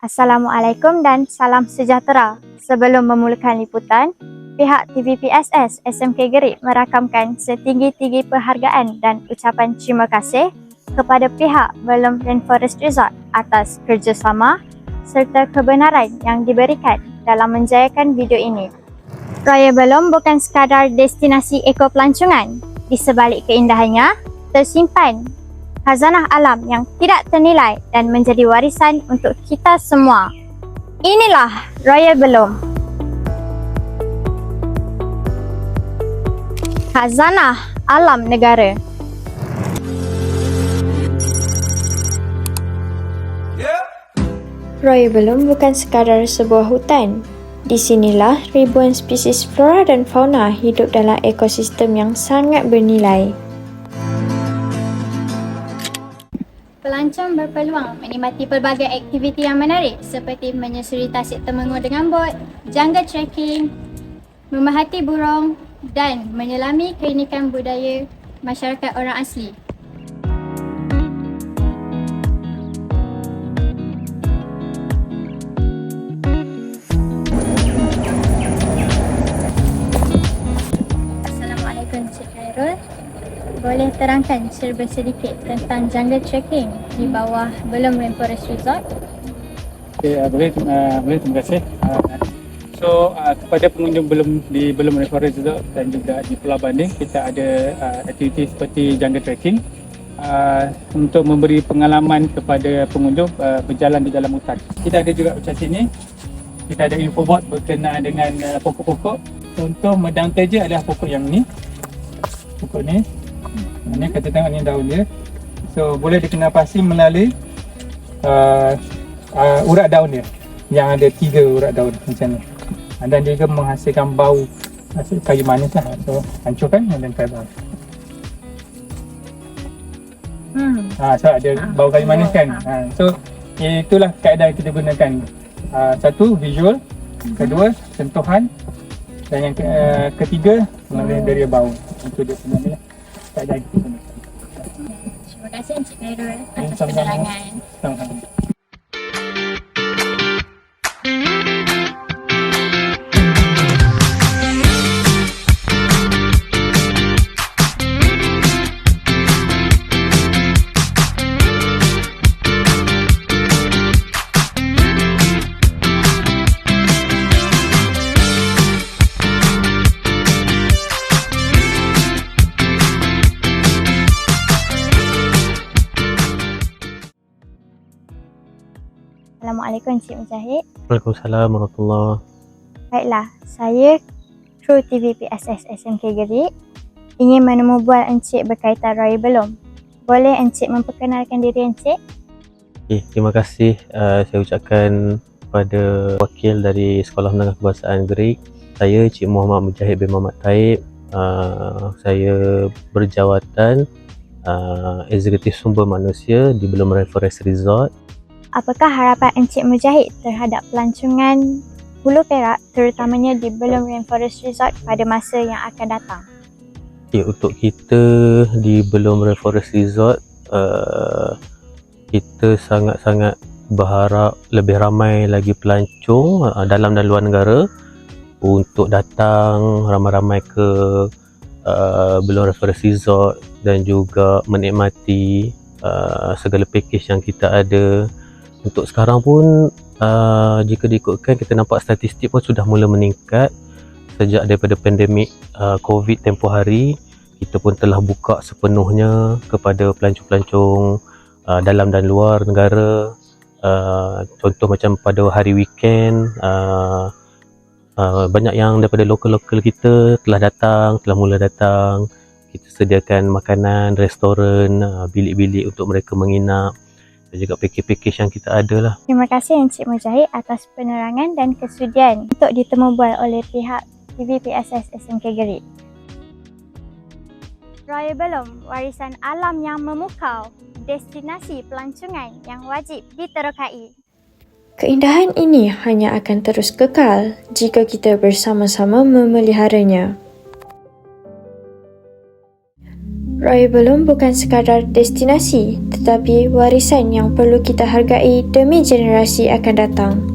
Assalamualaikum dan salam sejahtera. Sebelum memulakan liputan, pihak TVPSS SMK Gerik merakamkan setinggi-tinggi penghargaan dan ucapan terima kasih kepada pihak Belum Rainforest Resort atas kerjasama serta kebenaran yang diberikan dalam menjayakan video ini. Raya Belum bukan sekadar destinasi ekopelancongan. Di sebalik keindahannya, tersimpan khazanah alam yang tidak ternilai dan menjadi warisan untuk kita semua. Inilah Raya Belum. Khazanah alam negara. Raya Belum bukan sekadar sebuah hutan. Di sinilah ribuan spesies flora dan fauna hidup dalam ekosistem yang sangat bernilai. Pelancong berpeluang menikmati pelbagai aktiviti yang menarik seperti menyusuri tasik Temenggong dengan bot, jungle trekking, memerhati burung dan menyelami keunikan budaya masyarakat orang asli. Assalamualaikum Cik Khairul. Boleh terangkan serba sedikit tentang jungle trekking di bawah Belum Rainforest Resort? Okay, boleh, terima kasih. Kepada pengunjung Belum Rainforest Resort dan juga di Pulau Banding, kita ada aktiviti seperti jungle trekking untuk memberi pengalaman kepada pengunjung berjalan di dalam hutan. Kita ada juga macam sini, kita ada infoboard berkenaan dengan pokok-pokok. Contoh Medang Teja adalah pokok yang ni, pokok ni. Ini kita tengok ni daun dia. So boleh dikenal pasti melalui urat daun dia yang ada 3 urat daun macam ni. Dan dia juga menghasilkan bau kayu manis lah. So hancurkan dan kayu bau. So ada bau kayu manis kan. So itulah kaedah yang kita gunakan. Satu, visual. Kedua, sentuhan. Dan yang ketiga, mengenai dari bau. Itu dia sebenarnya. Terima kasih Encik Khairul atas penerangan. Sama-sama. Assalamualaikum Encik Mujahid. Waalaikumsalam warahmatullahi. Baiklah, saya kru TVPSS SMK Gerik ingin menemu bual Encik berkaitan Raya Belum. Boleh Encik memperkenalkan diri Encik? Okay, terima kasih saya ucapkan kepada wakil dari Sekolah Menengah Kebahasaan Gerik. Saya Cik Muhammad Mujahid bin Muhammad Taib. Saya berjawatan Eksekutif Sumber Manusia di Belum Rainforest Resort. Apakah harapan Encik Mujahid terhadap pelancongan Hulu Perak terutamanya di Belum Rainforest Resort pada masa yang akan datang? Okay, untuk kita di Belum Rainforest Resort, kita sangat-sangat berharap lebih ramai lagi pelancong dalam dan luar negara untuk datang ramai-ramai ke Belum Rainforest Resort dan juga menikmati segala pakej yang kita ada. Untuk sekarang pun jika diikutkan, kita nampak statistik pun sudah mula meningkat sejak daripada pandemik COVID tempoh hari. Kita pun telah buka sepenuhnya kepada pelancong-pelancong dalam dan luar negara. Contoh macam pada hari weekend, banyak yang daripada lokal-lokal kita telah mula datang. Kita sediakan makanan, restoran, bilik-bilik untuk mereka menginap dan juga pakej-pakej yang kita ada lah. Terima kasih Encik Mujahid atas penerangan dan kesudian untuk ditemu bual oleh pihak TVPSS SMK Gerik. Raya Belum, warisan alam yang memukau, destinasi pelancongan yang wajib diterokai. Keindahan ini hanya akan terus kekal jika kita bersama-sama memeliharanya. Roy Balloon bukan sekadar destinasi, tetapi warisan yang perlu kita hargai demi generasi akan datang.